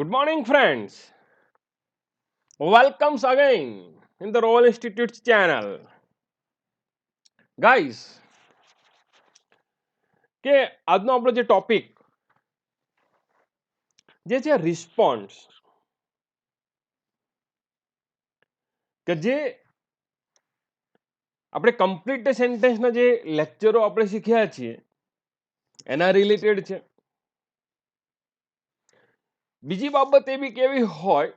Good morning, friends. Welcomes again in the Royal Institute's channel. Guys, કે આજનો આપણો જે ટોપિક જે છે રિસ્પોન્સ, કે જે આપણે કમ્પ્લીટ સેન્ટેન્સના જે લેક્ચરો આપણે શીખ્યા છીએ એના રિલેટેડ છે. બીજી બાબત એવી કેવી હોય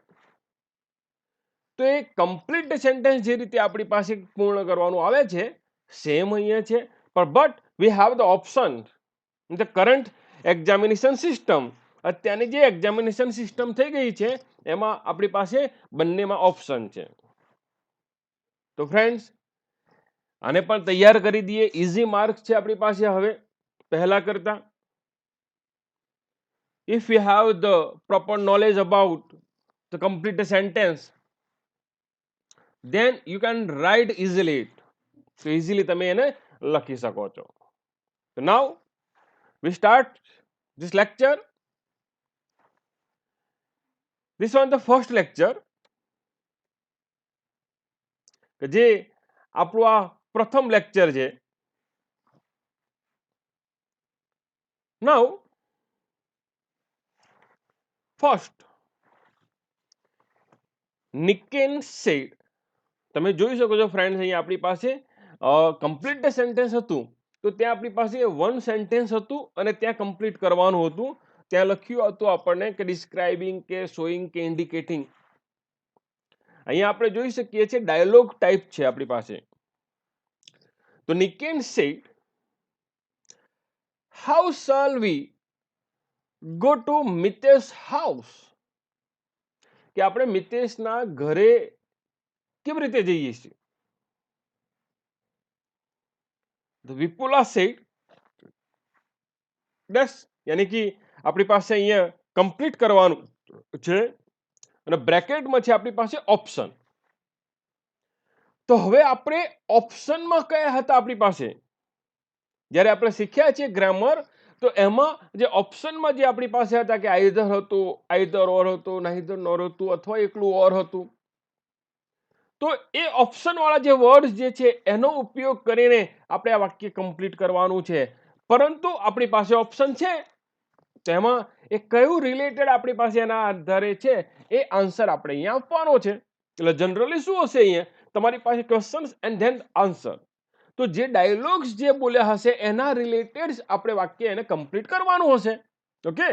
તો એ કમ્પ્લીટ સેન્ટેન્સ જે રીતે આપણી પાસે પૂર્ણ કરવાનું આવે છે સેમ અહીંયા છે, પણ but we have the option in the current examination system. અત્યારની જે એક્ઝામિનેશન સિસ્ટમ થઈ ગઈ છે એમાં આપણી પાસે બંનેમાં ઓપ્શન છે. તો ફ્રેન્ડ્સ, આને પણ તૈયાર કરી દઈએ. ઇઝી માર્ક્સ છે આપણી પાસે હવે પહેલા કરતા. If you have the proper knowledge about the complete sentence then you can write easily it. So easily તમે એને લખી શકો છો. So now we start this lecture. This was the first lecture કે જે આપણું આ પ્રથમ લેક્ચર છે. Now first Nikken said, તમે જોઈ શકો છો ફ્રેન્ડ્સ, અહીંયા આપણી પાસે કમ્પ્લીટ સેન્ટેન્સ હતું તો ત્યાં આપણી પાસે વન સેન્ટેન્સ હતું અને ત્યાં કમ્પ્લીટ કરવાનું હતું. ત્યાં લખ્યું હતું આપણને કે ડિસ્ક્રાઇબિંગ કે શોઈંગ કે ઇન્ડિકેટિંગ. અહીંયા આપણે જોઈ શકીએ છીએ ડાયલોગ ટાઈપ છે આપણી પાસે. તો નિકેન said, how shall we go to Mitesh house, કે આપણે મિતેશના ઘરે કેવી રીતે જઈએ છીએ. વિપુલા સેડ દસ, યાની કે આપણી પાસે અહીંયા કમ્પ્લીટ કરવાનું છે અને બ્રેકેટમાં છે આપણી પાસે ઓપ્શન. તો હવે આપણે ઓપ્શનમાં કયા હતા આપણી પાસે જ્યારે આપણે શીખ્યા છીએ ગ્રામર, તો એમાં જે ઓપ્શનમાં જે આપણી પાસે હતા કે આઈધર હતું, આઈધર ઓર હતું, નાઈધર નોર હતું અથવા એકલું ઓર હતું. તો એ ઓપ્શન વાળા જે વર્ડ જે છે એનો ઉપયોગ કરીને આપણે આ વાક્ય કમ્પ્લીટ કરવાનું છે. પરંતુ આપણી પાસે ઓપ્શન છે તેમાં એ કયું રિલેટેડ આપણી પાસે એના આધારે છે એ આન્સર આપણે અહીંયા આપવાનો છે. એટલે જનરલી શું હશે, અહીંયા તમારી પાસે ક્વેશ્ચન્સ એન્ડ ધેન આન્સર. તો જે ડાયલોગ્સ જે બોલ્યા હશે એના રિલેટેડ આપણે વાક્ય એને કમ્પ્લીટ કરવાનું હશે. ઓકે,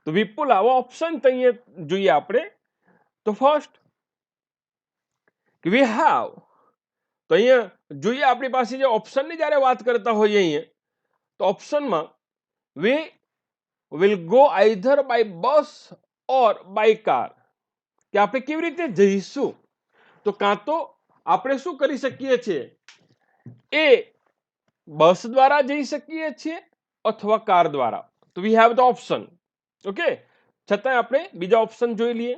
તો વિપુલ આવો ઓપ્શન અહીંયા જોઈએ આપણે. તો ફર્સ્ટ વી હેવ, તો અહીંયા જોઈએ આપણી પાસે જે ઓપ્શનની જ્યારે વાત કરતા હોઈએ અહીંયા, તો ઓપ્શનમાં we will go either by bus or by car, કે આપણે કેવી રીતે જઈશું. તો કાં તો આપણે શું કરી શકીએ છીએ, એ બસ દ્વારા જઈ શકીએ છીએ અથવા કાર દ્વારા. તો we have the option. Okay, છતાં આપણે બીજા ઓપ્શન જોઈ લઈએ.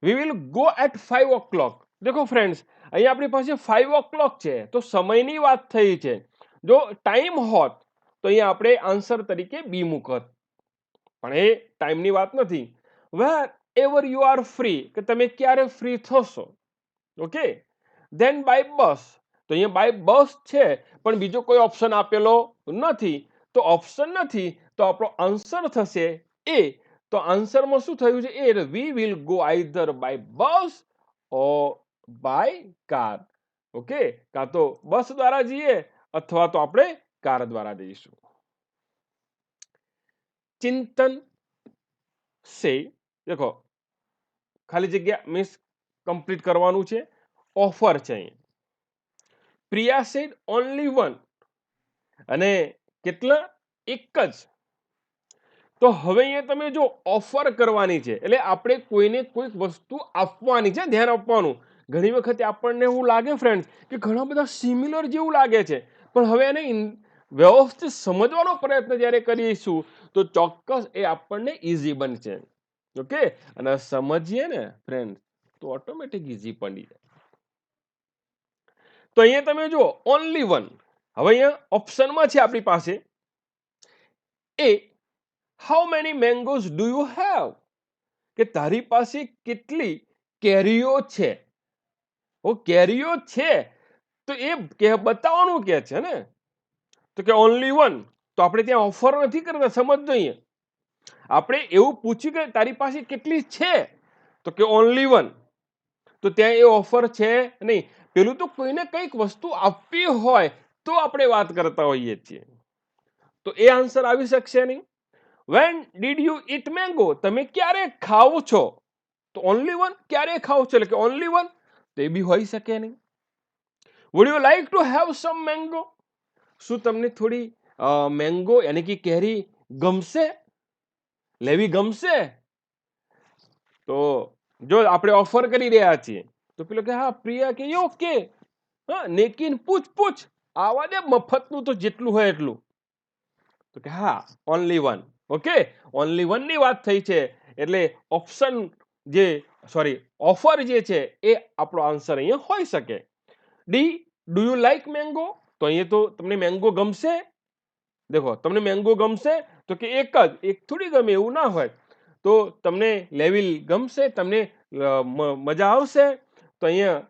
We will go at 5 o'clock. દેખો ફ્રેન્ડ્સ, અહીંયા આપણી પાસે 5 o'clock છે તો સમયની વાત થઈ છે. જો ટાઈમ હોત તો અહીંયા આપણે આન્સર તરીકે બી મૂકત, પણ એ ટાઈમની વાત નથી. વેર એવર યુ આર ફ્રી, કે તમે ક્યારે ફ્રી થશો. ઓકે, ધેન બાય બસ, તો અહીંયા બાય બસ છે પણ બીજો કોઈ ઓપ્શન આપેલો નથી. તો ઓપ્શન નથી તો આપણો આન્સર થશે એ. તો આન્સરમાં શું થયું છે, એ we will go either by bus or by car. Okay, કાં તો બસ દ્વારા જઈએ અથવા તો આપણે કાર દ્વારા જઈશું. ચિંતન સે, દેખો ખાલી જગ્યા મીન્સ કમ્પ્લીટ કરવાનું છે. ઓફર છે અહીંયા. પ્રિયા સેડ ઓનલી વન, અને કેટલા, એક જ. તો હવે અહીંયા તમે જો ઓફર કરવાની છે એટલે આપણે કોઈને કોઈક વસ્તુ આપવાની છે. ધ્યાન આપવાનું, ઘણી વખતે આપણને એવું લાગે ફ્રેન્ડ કે ઘણા બધા સિમિલર જેવું લાગે છે, પણ હવે એને વ્યવસ્થિત સમજવાનો પ્રયત્ન જ્યારે કરીશું તો ચોક્કસ એ આપણને ઈઝી બનશે. ઓકે, અને સમજીએ ને ફ્રેન્ડ તો ઓટોમેટિક ઈઝી પડી જાય. તો અહીંયા તમે જુઓ ઓનલી વન. હવે અહીંયા ઓપ્શનમાં છે આપણી પાસે એ, how many mangoes do you have, કે તારી પાસે કેટલી કેરીઓ છે. કેરીઓ છે તો એ બતાવવાનું કે છે ને, તો કે ઓનલી વન, તો આપણે ત્યાં ઓફર નથી કરતા. સમજજો, અહીંયા આપણે એવું પૂછ્યું કે તારી પાસે કેટલી છે, તો કે ઓનલી વન, તો ત્યાં એ ઓફર છે નહીં. પેલું તો કોઈને કંઈક વસ્તુ આપવી હોય તો આપણે વાત કરતા હોઈએ છીએ, તો એ આન્સર આવી શકશે નહીં. When did you it mango, તમે ક્યારે ખાવ છો, તો ઓનલી વન, ક્યારે ખાવ છો એટલે કે ઓનલી વન, તો એ બી હોઈ શકે નહીં. Would you like to have sum mango, શું તમને થોડી મેંગો યાની કે કેરી ગમશે, લેવી ગમશે? તો જો આપણે ઓફર કરી રહ્યા છીએ તો પેલો કે હા, પ્રિયા કે ઓકે, હા નેકિન પૂછ આવા દે, મફતનું તો જેટલું હોય એટલું, તો કે હા only one. Okay, only one ની વાત થઈ છે એટલે ઓપ્શન જે ઓફર જે છે એ આપણો આન્સર અહીંયા હોઈ શકે. D, do you like mango, તો અહીંયા તો તમને મેંગો ગમશે. દેખો, તમને મેંગો ગમશે તો કે એક થોડી ગમે એવું ના હોય, તો તમને લેવી ગમશે, તમને મજા આવશે. તો અહીંયા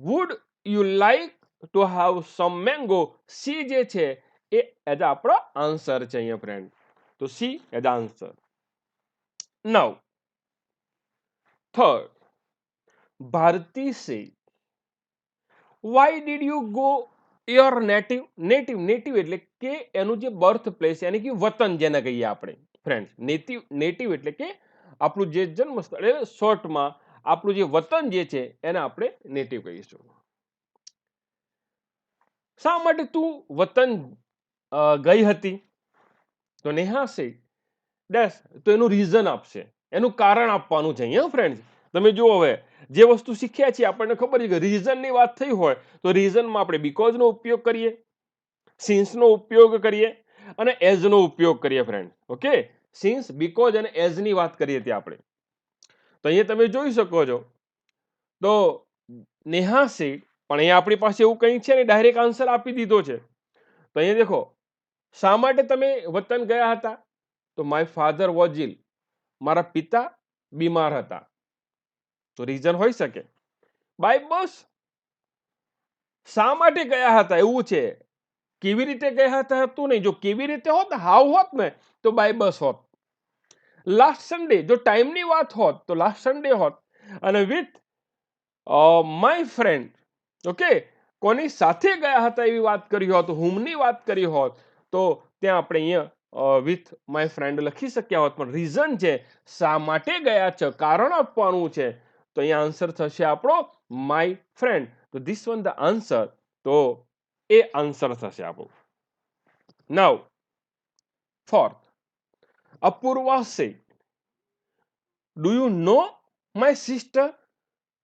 would you like to have sum mango, C જે છે એ એઝ આપણો આન્સર છે અહીંયા ફ્રેન્ડ, તો સી એઝ આન્સર. નાઉ થર્ડ, ભારતી સે why did you go your native. Native એટલે કે એનું જે બર્થ પ્લેસ યાની કે વતન જેને કહીએ આપણે ફ્રેન્ડ. નેટિવ એટલે કે આપણું જે જન્મ સ્થળ, શોર્ટમાં આપણું જે વતન જે છે એને આપણે નેટિવ કહીશું. શા માટે તું વતન ગઈ હતી, તો નેહા સે ડેશ, તો એનું રીઝન આપશે, એનું કારણ આપવાનું છે અહીંયા ફ્રેન્ડ. તમે જુઓ, હવે જે વસ્તુ શીખ્યા છીએ આપણને ખબર છે કે રીઝનની વાત થઈ હોય તો રીઝનમાં આપણે બીકોઝનો ઉપયોગ કરીએ, સિન્સનો ઉપયોગ કરીએ અને એઝનો ઉપયોગ કરીએ ફ્રેન્ડ. ઓકે, સિન્સ, બીકોઝ અને એઝની વાત કરીએ ત્યાં આપણે. તો અહીંયા તમે જોઈ શકો છો, તો નેહા સીટ, પણ અહીંયા આપણી પાસે એવું કંઈ છે ને, ડાયરેક્ટ આન્સર આપી દીધો છે. તો અહીંયા દેખો, શા માટે તમે વતન ગયા હતા, તો માય ફાધર વોઝ ઇલ, મારા પિતા બીમાર હતા, તો રીઝન હોઈ શકે. બાય બસ, શા માટે ગયા હતા એવું છે, કેવી રીતે ગયા હતા હતું નહીં. જો કેવી રીતે હોત, હાવ હોત ને, તો બાય બસ હોત. લાસ્ટ સન્ડે, જો ટાઈમની વાત હોત તો લાસ્ટ સન્ડે હોત. અને વિથ માય ફ્રેન્ડ, ઓકે, કોની સાથે ગયા હતા એવી વાત કરી હોત, હુમની વાત કરી હોત, તો ત્યાં આપણે અહીંયા વિથ માય ફ્રેન્ડ લખી શક્યા હોત. પણ રીઝન છે, શા માટે ગયા છે, કારણ આપવાનું છે, તો અહીંયા આન્સર થશે આપણો માય ફ્રેન્ડ. તો ધીસ વન ધ આન્સર, તો એ આન્સર થશે આપણો. નાઉ ફોર્થ, અપૂર્વા સે do you know my sister.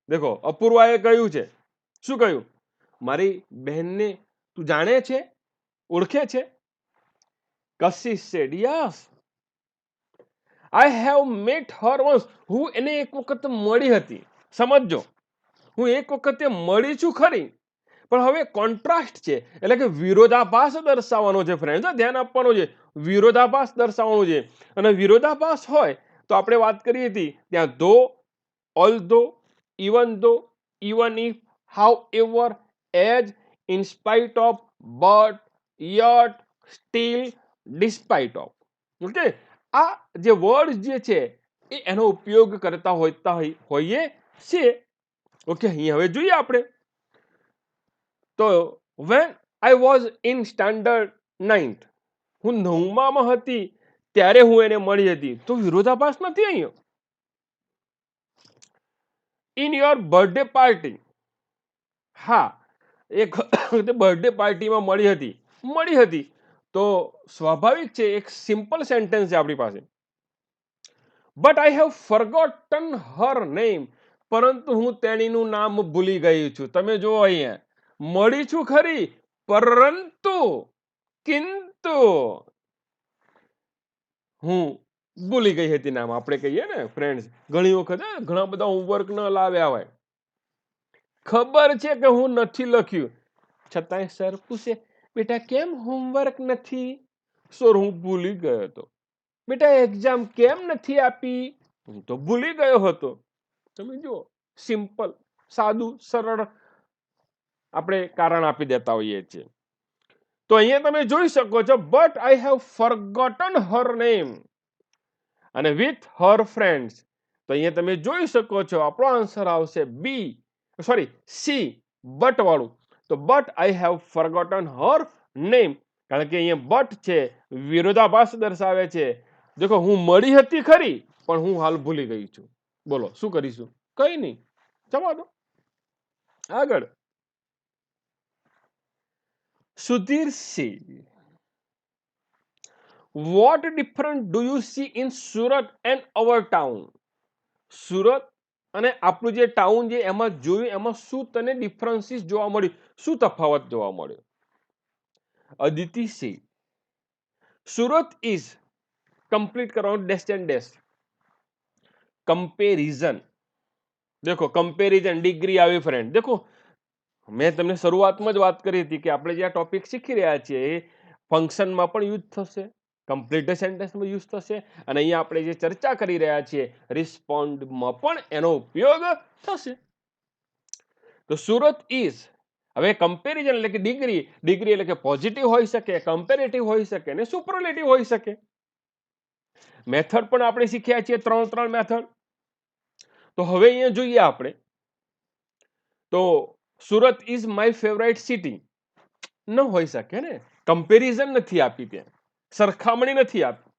દેખો, અપૂર્વાએ કહ્યું છે, શું કહ્યું, મારી બહેનને તું જાણે છે, ઓળખે છે. Kashi said yes, I have met her once, હું એને એક વખત મળી હતી. સમજો, હું એક વખતે મળી છું ખરી, પણ હવે કોન્ટ્રાસ્ટ છે એટલે કે વિરોધાભાસ દર્શાવવાનો છે ફ્રેન્ડ, ધ્યાન આપવાનું છે, વિરોધાભાસ દર્શાવવાનું છે. અને વિરોધાભાસ હોય તો આપણે વાત કરી હતી ત્યાં though, although, even if, however, as, in spite of, but, yet, still, despite of. Okay, આ જે વર્ડ જે છે એ એનો ઉપયોગ કરતા હોઈએ છીએ. ઓકે, અહીંયા હવે જોઈએ આપણે. તો when I was in standard 9th, હું 9માં હતી ત્યારે હું એને મળી હતી, તો વિરોધાભાસ નથી અહીંયા. ઇન યોર બર્થડે પાર્ટી, હા, એક બર્થડે પાર્ટીમાં મળી હતી, તો સ્વાભાવિક છે, એક સિમ્પલ સેન્ટેન્સ છે આપણી પાસે. But I have forgotten her name, પરંતુ હું તેણીનું નામ ભૂલી ગઈ છું. તમે જુઓ અહીંયા, મળી છું ખરી, પરંતુ કિંતુ હું ભૂલી ગઈ હતી નામ. આપણે કહીએ ને ફ્રેન્ડ્સ, ઘણી વખત ઘણા બધા હોમવર્ક ન લાવ્યા હોય, ખબર છે કે હું નથી લખ્યું, છતાંય સર પૂછે, બેટા કેમ હોમવર્ક નથી? સર હું ભૂલી ગયો હતો. બેટા એક્ઝામ કેમ નથી આપી? હું તો ભૂલી ગયો હતો. તમે જુઓ, સિમ્પલ, સાદું, સરળ આપણે કારણ આપી દેતા હોઈએ છીએ. તો અહીંયા તમે જોઈ શકો છો, but I have forgotten Har name અને વિથ હર ફ્રેન્ડ્સ. તો અહીંયા તમે જોઈ શકો છો આપણો આન્સર આવશે સી, બટ વાળું. તો but I have forgotten Har name, કારણ કે અહીંયા બટ છે, વિરોધાભાસ દર્શાવે છે. દેખો, હું મળી હતી ખરી, પણ હું હાલ ભૂલી ગઈ છું. બોલો શું કરીશું? કઈ નહીં, જવા દો. આગળ, Sudhir C, what difference do you see in Surat and our town? Surat અને આપણું જે ટાઉન જે એમાં જોયું, એમાં શું તને ડિફરન્સીસ જોવા મળ્યું, શું તફાવત જોવા મળ્યો? Aditi C, Surat is, complete કરવાનું ડેશ એન્ડ ડેશ, કમ્પેરિઝન. દેખો, કમ્પેરિઝન ડિગ્રી આવી ફ્રેન્ડ. દેખો, મેં તમને શરૂઆતમાં જ વાત કરી હતી કે આપણે જે આ ટોપિક શીખી રહ્યા છીએ એ ફંક્શનમાં પણ યુઝ થશે, કમ્પ્લીટ સેન્ટેન્સમાં યુઝ થશે, અને અહીંયા આપણે જે ચર્ચા કરી રહ્યા છીએ રિસ્પોન્ડમાં પણ એનો ઉપયોગ થશે. તો સુરત ઇઝ, હવે કમ્પેરિઝન એટલે કે ડિગ્રી એટલે કે પોઝિટિવ હોઈ શકે, કમ્પેરેટિવ હોઈ શકે અને સુપરલેટિવ હોઈ શકે. મેથડ પણ આપણે શીખ્યા છીએ, ત્રણ મેથડ. તો હવે અહીંયા જોઈએ આપણે, તો Surat is my favourite city ન હોઈ શકે ને, કમ્પેરિઝન નથી આપી, ત્યાં સરખામણી નથી આપી.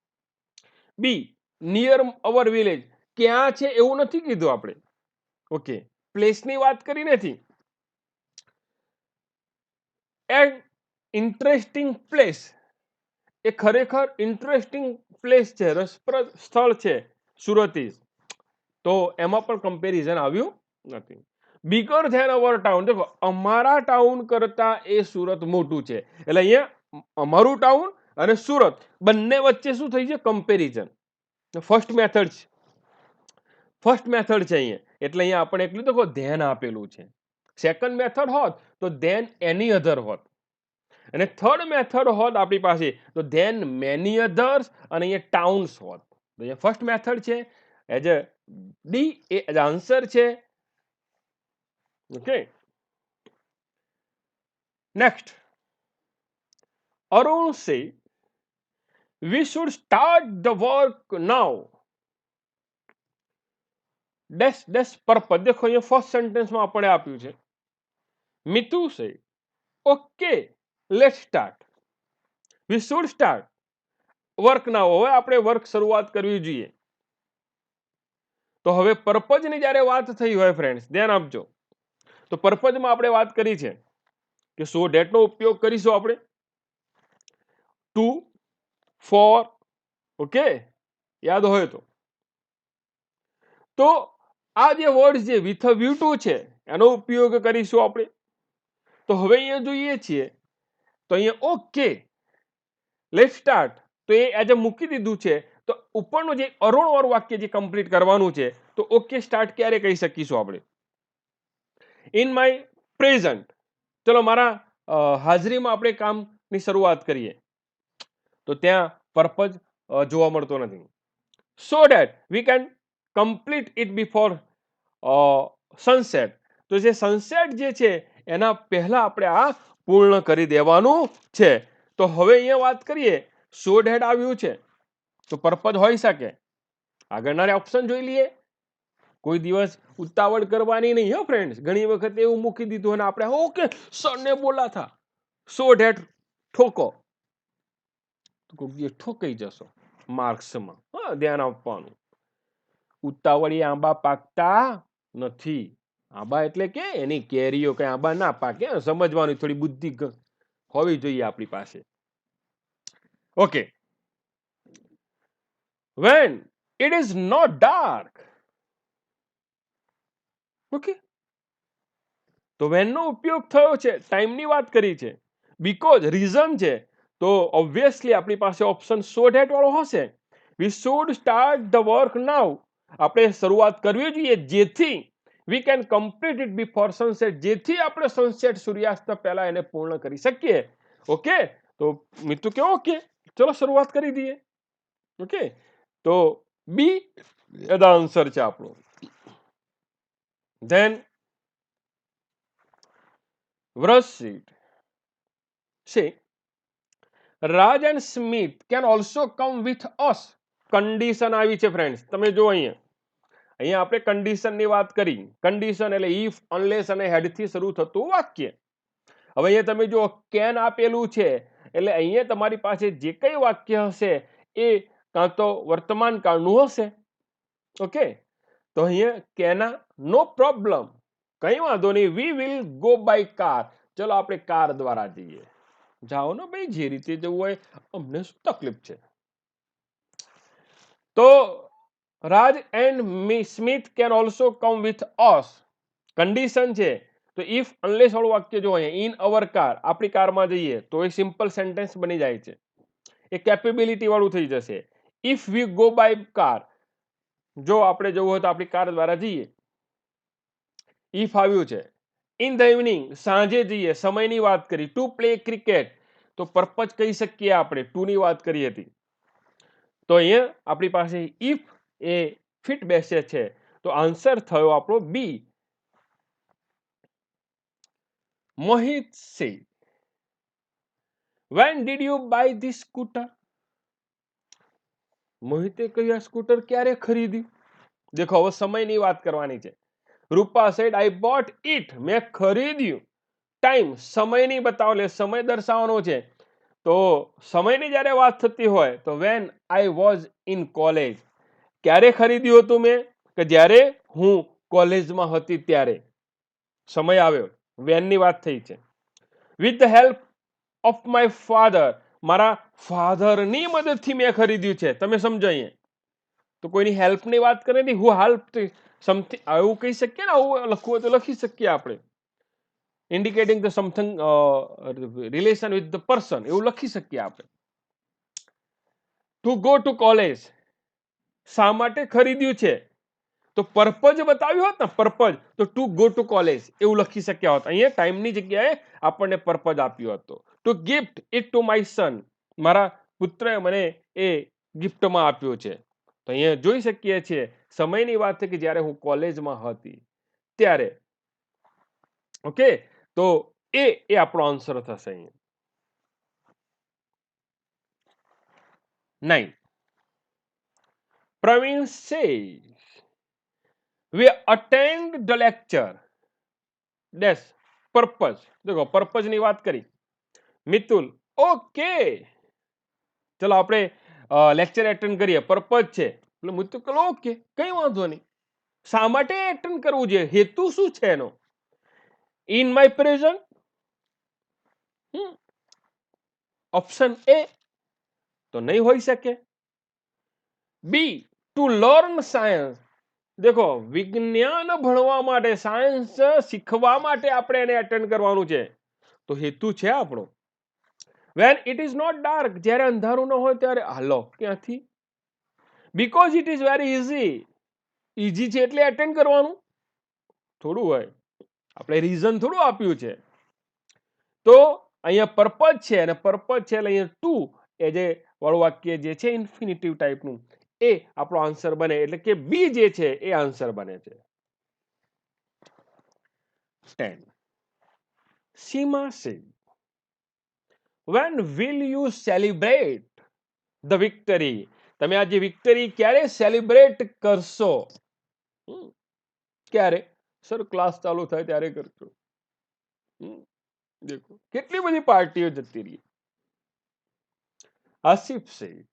બી, નિયર અવર વિલેજ, ક્યાં છે એવું નથી કીધું આપણે. ઓકે, પ્લેસની વાત કરી નથી. એન્ડ ઇન્ટરેસ્ટિંગ પ્લેસ, એ ખરેખર ઇન્ટરેસ્ટિંગ પ્લેસ છે, રસપ્રદ સ્થળ છે સુરત ઇઝ. તો એમાં પણ કમ્પેરિઝન આવ્યું નથી. બિગર ધેન અવર ટાઉન, દેખો અમારા ટાઉન કરતા એ સુરત મોટું છે, એટલે અહીંયા અમારું ટાઉન અને સુરત બંને વચ્ચે શું થઈ છે? કમ્પેરિઝન. ફર્સ્ટ મેથડ છે અહીંયા, એટલે અહીંયા આપણે એટલું તો ધ્યાન આપેલું છે. સેકન્ડ મેથડ હોત તો ધેન એની અધર હોત, અને થર્ડ મેથડ હોત આપણી પાસે તો ધેન મેની અધર્સ, અને અહીંયા ટાઉન્સ હોત. તો અહીંયા ફર્સ્ટ મેથડ છે, as a D A answer છે. Okay, next, Arun said, we should start the work now. Dash dash purpose. દેખો અહીંયા ફર્સ્ટ સેન્ટેન્સમાં આપણે આપ્યું છે. Mitu said, okay let's start, we should start work now, હવે આપણે વર્ક શરૂઆત કરવી જોઈએ. તો હવે પર્પઝની જ્યારે વાત થઈ હોય ફ્રેન્ડ્સ, ધ્યાન આપજો. તો પર્પઝમાં આપણે વાત કરી છે કે સો ડેટ નો ઉપયોગ કરીશું આપણે, ટુ, ફોર, ઓકે, યાદ હોય તો આ જે વર્ડ જે વિથ વ્યુ ટુ છે એનો ઉપયોગ કરીશું આપણે. તો હવે અહીંયા જોઈએ છીએ, તો અહીંયા ઓકે લેટ સ્ટાર્ટ, તો એ એજ મૂકી દીધું છે. તો ઉપરનું જે અરુણ વાળું વાક્ય જે કમ્પ્લીટ કરવાનું છે, તો ઓકે સ્ટાર્ટ ક્યારે કહી શકીશું આપણે? In my present. ચલો, મારા હાજરીમાં આપણે કામની શરૂઆત કરીએ, તો ત્યાં પર્પઝ જોવા મળતો નથી. So that we can complete it before sunset. તો જે સનસેટ જે છે એના પહેલા આપણે આ પૂર્ણ કરી દેવાનું છે. તો હવે અહીંયા વાત કરીએ, સો ડેટ આવ્યું છે તો પર્પઝ હોઈ શકે. આગળના ઓપ્શન જોઈ લઈએ. કોઈ દિવસ ઉતાવળ કરવાની નહીં હો ફ્રેન્ડ્સ. ઘણી વખત એવું મૂકી દીધું અને આપણે ઓકે સરને બોલા થા, સો ડેટ ઠોકો, ઠોકાઈ જશો માર્ક્સમાં. હા, ધ્યાન આપવાનું. ઉતાવળી આંબા પાકતા નથી. આંબા એટલે કે એની કેરીઓ કઈ આંબા ના પાકે, સમજવાની થોડી બુદ્ધિ હોવી જોઈએ આપણી પાસે. Okay, when it is not dark. Okay, તો when નો ઉપયોગ થયો છે, ટાઈમની વાત કરી છે, બીકોઝ રીઝન છે, તો ઓબ્વિયસલી આપણી પાસે ઓપ્શન સો ડેટ વાળો હશે. we should start the work now. આપણે શરૂઆત કરવી જોઈએ જેથી we can complete it before sunset, જેથી આપણે સનસેટ સૂર્યાસ્ત પહેલા એને પૂર્ણ કરી શકીએ. ઓકે, તો મિત્રો કે ઓકે ચલો શરૂઆત કરી દઈએ. ઓકે, તો બી એ ધ આન્સર છે આપણો. ધેન વ્રસ્ટ See, Raj and Smith can also come with us. Condition આવી છે ફ્રેન્ડ્સ, તમે જો અહીંયા આપણે કન્ડિશનની વાત કરી. કન્ડિશન એટલે ઇફ, અનલેસ અને હેડ થી શરૂ થતું વાક્ય. હવે અહીંયા તમે જો કેન આપેલું છે એટલે અહીંયા તમારી પાસે જે કઈ વાક્ય હશે એ કાં તો વર્તમાન કાળનું હશે. ઓકે, તો અહીંયા કેના નો પ્રોબ્લેમ, કઈ વાંધો નહીં, we will go by car. ચલો આપણે કાર દ્વારા જઈએ. જાઓ ને ભાઈ, જે રીતે જવું હોય, અમને શું તકલીફ છે. તો Raj and Smith can also come with us. Condition છે તો ઇફ અનલેસ વાળું વાક્ય જો અહીંયા ઇન અવર કાર, આપણી કારમાં જઈએ તો એ સિમ્પલ સેન્ટેન્સ બની જાય છે, એ કેપેબિલિટી વાળું થઈ જશે. If we go by car, જો આપણે જવું હોય તો આપણી કાર દ્વારા જઈએ. ઇફ આવ્યું છે. ઇન ધ ઇવનિંગ, સાંજે જઈએ, સમયની વાત કરી. ટુ પ્લે ક્રિકેટ, તો પર્પઝ કહી શકીએ આપણે, ટુ ની વાત કરી હતી. તો અહીંયા આપણી પાસે ઇફ એ ફિટ બેસે છે, તો આન્સર થયો આપણો બી. મોહિત said, when did you buy this scooter? મોહિતે કહ્યું આ સ્કૂટર ક્યારે ખરીદ્યું? દેખો હવે સમયની વાત કરવાની છે. રૂપા said, I bought it, મેં ખરીદ્યું. ટાઈમ, સમયની બતાવો એટલે સમય દર્શાવવાનો છે. તો સમયની જ્યારે વાત થતી હોય તો when I was in college, ક્યારે ખરીદ્યું હતું મેં? કે જ્યારે હું કોલેજમાં હતી ત્યારે સમય આવ્યો, when ની વાત થઈ છે. with the help of my father, મારા ફાધરની મદદથી મેં ખરીદ્યું છે. તમે સમજો અહીંયા તો કોઈની હેલ્પની વાત કરે નહીં, હું હેલ્પ સમથિંગ આવું કહી શકીએ ને, આવું લખવું હોય તો લખી શકીએ આપણે, indicating the something relation with the person, એવું લખી શકીએ આપણે. ટુ ગો ટુ કોલેજ, શા માટે ખરીદ્યું છે? તો પર્પઝ બતાવ્યું હોત ને, પર્પઝ, તો ટુ ગો ટુ કોલેજ એવું લખી શક્યા હોત. અહીંયા ટાઈમની જગ્યાએ આપણને પર્પઝ આપ્યો હતો. To gift it to my son, મારા પુત્રએ મને એ ગિફ્ટમાં આપ્યો છે. તો અહીંયા જોઈ શકીએ છીએ સમયની વાત છે કે જ્યારે હું કોલેજમાં હતી ત્યારે. ઓકે, તો એ આપણો આન્સર થશે અહીંયા. 9. Praveen says, we attend the lecture. Dash, purpose. देखो purpose ની વાત કરી. મિતુલ, ઓકે, ચલો આપણે લેક્ચર એટેન્ડ કરીએ, પર્પઝ છે એટલે મિતુલ કહે ઓકે, કઈ વાંધો નહીં. શા માટે એટેન્ડ કરવું જોઈએ, હેતુ શું છે એનો? In my present, option A તો નહીં હોઈ શકે. બી, ટુ લર્ન સાયન્સ, દેખો વિજ્ઞાન ભણવા માટે, સાયન્સ શીખવા માટે આપણે એને એટેન્ડ કરવાનું છે, તો હેતુ છે આપણો. When it is not dark, જ્યારે અંધારું ન હોય ત્યારે, હાલો ક્યાંથી? Because it is very easy, easy છે એટલે એટેન્ડ કરવાનું થોડું હોય, આપણે રીઝન થોડું આપ્યું છે. તો અહીંયા પર્પઝ છે અને પર્પઝ છે એટલે અહીંયા ટુ એ જે વાળું વાક્ય જે છે ઇન્ફિનિટિવ ટાઈપનું, એ આપણો આન્સર બને, એટલે કે બી જે છે એ આન્સર બને છે. 10. સીમા said, when will you celebrate the victory? તમે આજે વિક્ટરી ક્યારે સેલિબ્રેટ કરશો? ક્યારે? સર ક્લાસ ચાલુ થાય ત્યારે કરશો. દેખો કેટલી બધી પાર્ટીઓ જતી રહી. આસિફ said,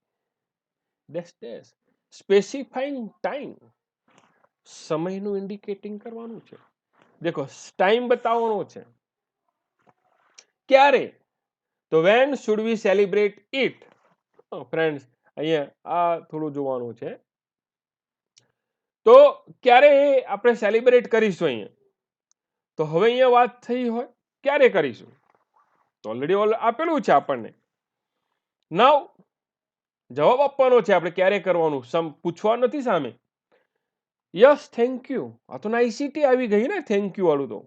સ્પેસિફાઈંગ ટાઈમ, સમયનું ઇન્ડિકેટિંગ કરવાનું છે. દેખો ટાઈમ બતાવવાનો છે. ક્યારે? તો when should we celebrate it? Friends અહીંયા આ થોડું જોવાનું છે. તો ક્યારે આપણે સેલિબ્રેટ કરીશું અહીંયા? તો હવે અહીંયા વાત થઈ હોય ક્યારે કરીશું, તો ઓલરેડી આપેલું છે આપણને. નાવ જવાબ આપવાનો છે આપણે ક્યારે કરવાનું, પૂછવા નથી સામે. યસ, થેન્ક યુ, આ તો નાઇસિટી આવી ગઈ ને, થેન્ક યુ વાળું. તો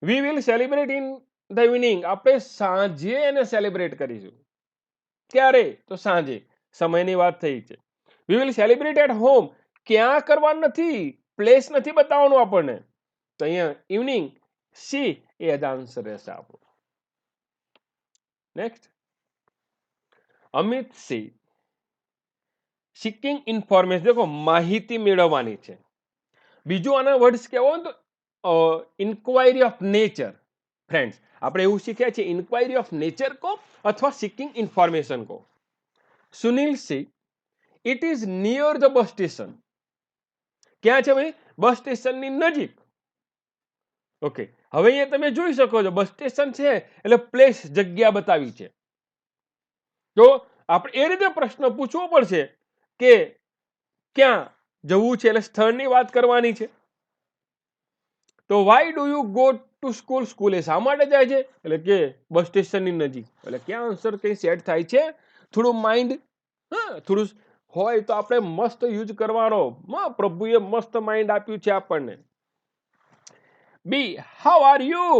વી will celebrate in the evening, આપણે સાંજે એને સેલિબ્રેટ કરીશું. ક્યારે? તો સાંજે, સમયની વાત થઈ છે. We will celebrate at home. ક્યાં કરવાનું નથી, પ્લેસ નથી બતાવવાનું આપણને. તો અહીંયા ઇવનિંગ સી એ જ આન્સર રહેશે આપણો. Next, Amit C seeking information. દેખો માહિતી મેળવવાની છે. બીજું આના વર્ડ્સ કેવો તો ઇન્ક્વાયરી ઓફ નેચર. ફ્રેન્ડ્સ, આપણે એવું શીખ્યા છે, ઇન્ક્વાયરી ઓફ નેચર કો અથવા સિકિંગ ઇન્ફોર્મેશન કો. Sunil C it is near the bus station. ક્યાં છે ભાઈ? બસ સ્ટેશનની નજીક. ઓકે, હવે અહીંયા તમે જોઈ શકો છો બસ સ્ટેશન છે એટલે પ્લેસ, જગ્યા બતાવી છે. તો આપણે એ રીતે પ્રશ્ન પૂછવો પડશે કે ક્યાં જવું છે, એટલે સ્થળની વાત કરવાની છે. તો why do you go to school? સ્કૂલે શા માટે જાય છે? એટલે કે બસ સ્ટેશનની નજીક. એટલે ક્યાં આન્સર કઈ સેટ થાય છે? થોડું માઇન્ડ, થોડું હોય તો આપણે મસ્ત યુઝ કરવાનો. પ્રભુએ મસ્ત માઇન્ડ આપ્યું છે આપણને. બી, હાઉ આર યુ?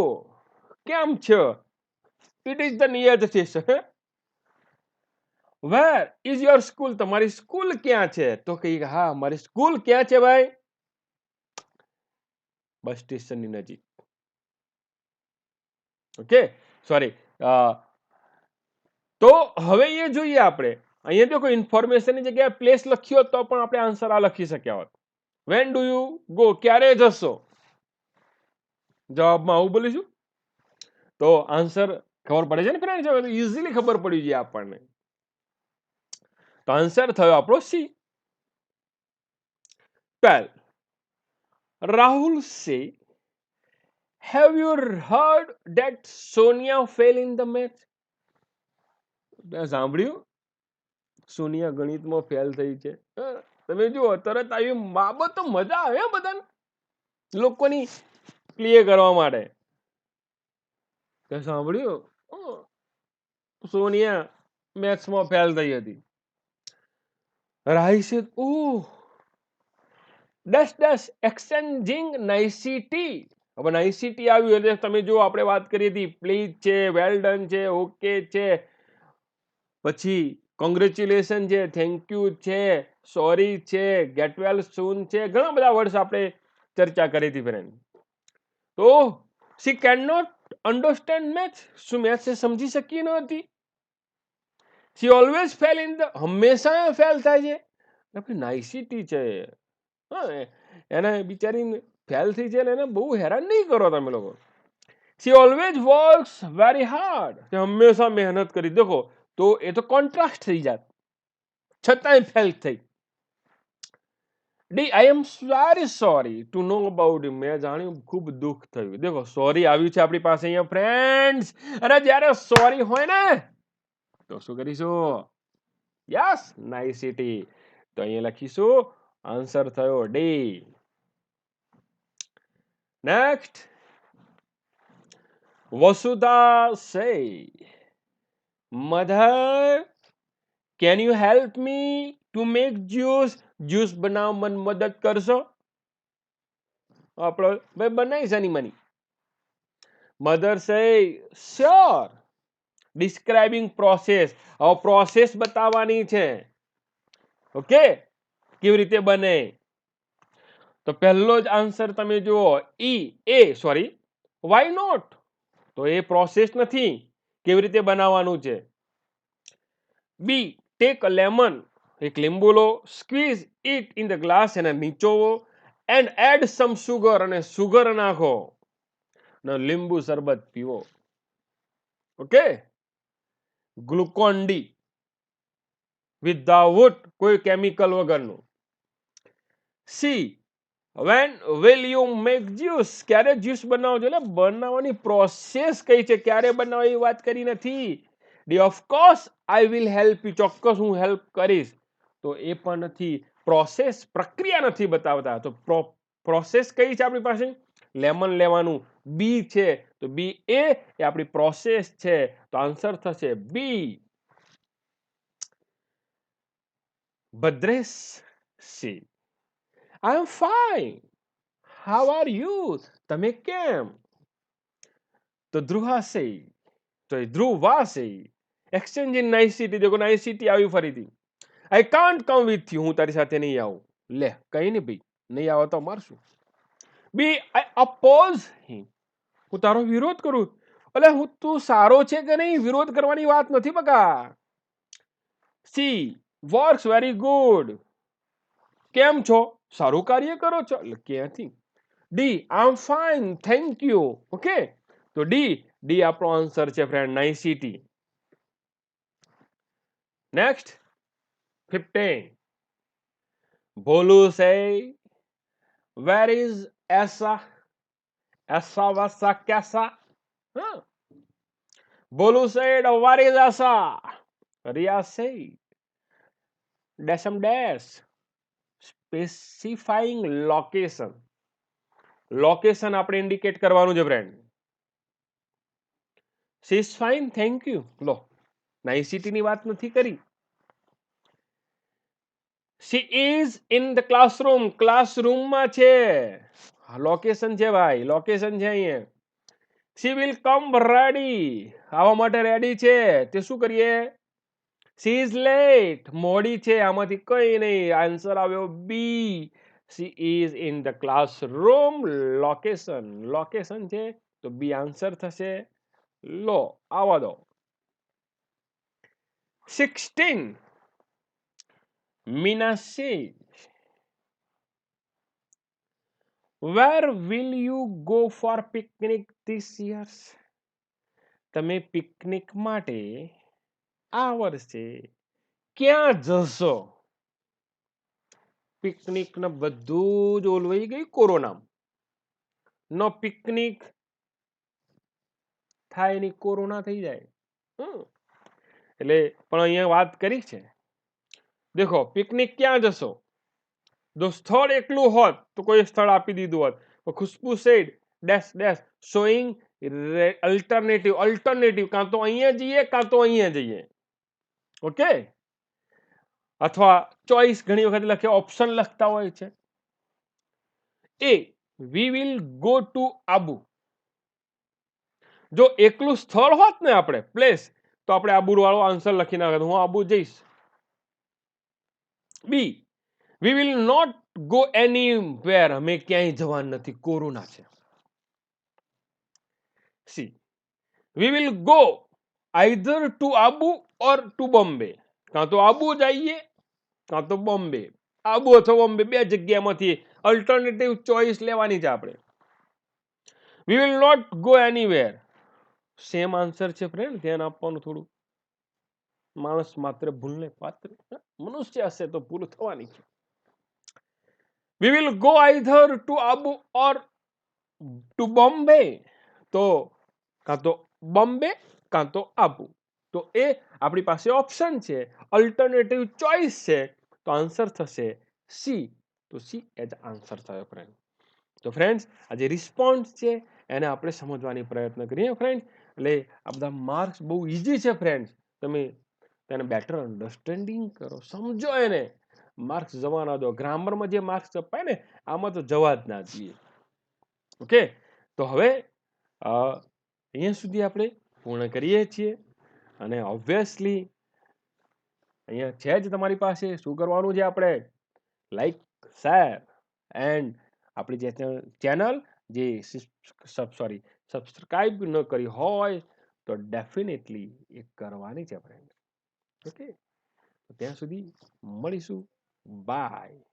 કેમ છે? It is the near station. Where is your school? તમારી સ્કૂલ ક્યાં છે? તો કહીએ હા, મારી સ્કૂલ ક્યાં છે ભાઈ? બસ સ્ટેશનની નજીક. Okay, sorry. તો હવે એ જોઈએ આપણે. અહીંયા જો કોઈ ઇન્ફોર્મેશનની જગ્યાએ પ્લેસ લખ્યો તો પણ આપણે આન્સર આ લખી શક્યા હોત. When do you go? ક્યારે જશો? જવાબમાં આવું બોલીશું તો આન્સર ખબર પડે છે ને ફ્રેન્ડ? ઇઝીલી ખબર પડી જાય આપણને. તો આન્સર થયો આપણો સી. 12. રાહુલ સે have you heard that Sonia fell in the match? સાંભળ્યું? સોનિયા ગણિતમાં ફેલ થઈ છે. તમે જુઓ, તરત આવી બાબત તો મજા આવે બધાને લોકોની ક્લિયર કરવા માટે. સાંભળ્યું? સોનિયા મેથ્સમાં ફેલ થઈ હતી. રાહી said, oh, dash exchanging nicety. હવે નાઇસિટી આવ્યું એટલે તમે જો આપણે વાત કરી હતી, પ્લીઝ છે, વેલ ડન છે, ઓકે છે, પછી કોંગ્રેચ્યુલેશન છે, થેન્ક યુ છે, સોરી છે, ગેટ વેલ સૂન છે, ઘણા બધા વર્ડ્સ આપણે ચર્ચા કરી હતી ફ્રેન્ડ. તો she can not understand maths. શું મેથ્સ એ સમજી શકી ન હતી? She always fail in the, હંમેશા ફેલ થાય છે. નાઇસિટી છે, એને બિચારી ફેલ થઈ છે, એને બહુ હેરાન નહીં કરો તમે લોકો. C always works very hard. હંમેશા મહેનત કરી. દેખો તો એ તો કોન્ટ્રાસ્ટ થઈ જાત, છતાંય ફેલ થઈ. ડી, I am very sorry to know about. મેં જાણ્યું, ખૂબ દુઃખ થયું. દેખો સોરી આવ્યું છે આપણી પાસે અહીંયા ફ્રેન્ડ્સ. અને જ્યારે સોરી હોય ને તો શું કરીશું? યસ, નાઇસિટી. તો અહીંયા લખીશું આન્સર થયો ડી. નેક્સ્ટ, વસુધા સે mother can you help me to make juice? Juice બનાવવા મને મદદ કરશો? આપણો ભાઈ બનાવી છે ની મની. મધર સે શ્યોર. Describing process. હવે પ્રોસેસ બતાવવાની છે. ઓકે, કેવી રીતે બને. તો પહેલો જ આન્સર તમે જુઓ, સોરી, વાય નોટ. તો એ પ્રોસેસ નથી, કેવી રીતે બનાવવાનું છે. B, take a lemon. એક લીંબુ લો, squeeze it in the glass, એને નીચોવો, એન્ડ એડ સમ સુગર, અને સુગર નાખો, લીંબુ શરબત પીવો. ઓકે, ગ્લુકોન ડી વિધાઉટ કોઈ કેમિકલ વગરનું. C, when will you make juice? ક્યારે જ્યુસ બનાવજો? એટલે બનાવવાની પ્રોસેસ કઈ છે, ક્યારે બનાવવાની વાત કરી નથી. D, of course I will help you. ચોક્કસ હું હેલ્પ કરીશ. તો એ પણ નથી, પ્રોસેસ, પ્રક્રિયા નથી બતાવતા. તો પ્રોસેસ કઈ છે આપણી પાસે? લેમન લેવાનું. બી છે તો બી એ આપણી પ્રોસેસ છે. તો આન્સર થશે B. Bhadresh C, I am fine, how are you? તમે કેમ? તો ધ્રુવા સે, તો ધ્રુવા સે એક્સચેન્જ ઇન નાઇસિટી. દેખો નાઇસિટી આવી ફરીથી. I can't come with you, હું તારી સાથે નહીં આવું. લે કઈ નહીં ભાઈ, નહીં આવો તો મારશું. બી આઈ અપોઝ હિમ, હું તારો વિરોધ કરું. એટલે હું તું સારો છે કે નહીં વિરોધ કરવાની વાત નથી બકા. સી વર્ક્સ વેરી ગુડ, કેમ છો, સારું કાર્ય કરો છો. એટલે ક્યાંથી. D I am fine thank you. Okay, તો ડી આપણો આન્સર છે ફ્રેન્ડ, નાઇસિટી. Next 15. Bholu said where is એસા, એસા વસા કેસા. Bholu said where is Asa. Riya said dash dash specifying location. Location આપણે ઇન્ડિકેટ કરવાનું છે friend. she is fine thank you. લો નાઇસિટી ની વાત નથી કરી. she is in the classroom, ક્લાસરૂમમાં છે. લોકેશન છે ભાઈ, લોકેશન છે અહીંયા. she will come ready, આવવા માટે રેડી છે. તે શું કરીએ, she is late, મોડી છે. આમાંથી કઈ નહીં, આન્સર આવ્યો બી. she is in the classroom, location, location છે તો બી આન્સર થશે. લો આવા દો. 16. Meena says where will you go for picnic this year. તમે પિકનિક માટે આ વર્ષે ક્યાં જશો. પિકનિક ને બધું જ ઓલવાઈ ગયું કોરોના. નો પિકનિક થાય ની કોરોના થઈ જાય. એટલે પણ અહીંયા વાત કરી છે. દેખો પિકનિક ક્યાં જશો, જો સ્થળ એકલું હોત તો કોઈ સ્થળ આપી દીધું હોત. Khushbu said dash dash showing alternative, alternative કાં તો અહીંયા જઈએ કાં તો અહીંયા જઈએ. ઓકે, અથવા ચોઈસ ઘણી વખત લખે, ઓપ્શન લખતા હોય છે. એ we will go to Abu. જો એકલું સ્થળ હોત ને આપણે પ્લેસ, તો આપણે આબુ વાળો આન્સર લખી નાખત, હું આબુ જઈશ. B we will not go anywhere, અમે ક્યાંય જવાનું નથી, કોરોના છે. C we will go either to Abu or to Bombay, કાં તો આબુ જઈએ કાં તો બોમ્બે. આબુ અથવા બોમ્બે બે જગ્યામાંથી અલ્ટરનેટિવ ચોઈસ લેવાની છે આપણે. We will not go anywhere, same answer છે ફ્રેન્ડ, ધ્યાન આપવાનું થોડું. માણસ માત્ર ભૂલને પાત્ર, મનુષ્ય હશે તો ભૂલ થવાની છે. We will go either to Abu or to Bombay, તો કાં તો બોમ્બે કાં તો આબુ. તો એ આપણી પાસે ઓપ્શન છે, અલ્ટરનેટિવ ચોઈસ છે, તો આન્સર થશે સી. તો સી એજ આન્સર થયો ફ્રેન્ડ. તો ફ્રેન્ડ્સ આ જે રિસ્પોન્સ છે એને આપણે સમજવાની પ્રયત્ન કરીએ ફ્રેન્ડ. એટલે આ બધા માર્ક્સ બહુ ઈઝી છે ફ્રેન્ડ્સ, તમે તેને બેટર અન્ડરસ્ટેન્ડિંગ કરો, સમજો એને. માર્ક્સ જવા ના દો. ગ્રામરમાં જે માર્ક્સ અપાય ને આમાં તો જવા જ ના દઈએ. ઓકે, તો હવે અહીંયા સુધી આપણે પૂર્ણ કરીએ છીએ. અને ઓબ્વિયસલી અહીંયા છે જ તમારી પાસે, શું કરવાનું છે આપણે, લાઈક શેર એન્ડ આપણી જે ચેનલ જે સબસ્ક્રાઇબ ન કરી હોય તો ડેફિનેટલી એ કરવાની છે ફ્રેન્ડ. ઓકે, ત્યાં સુધી મળીશું. બાય.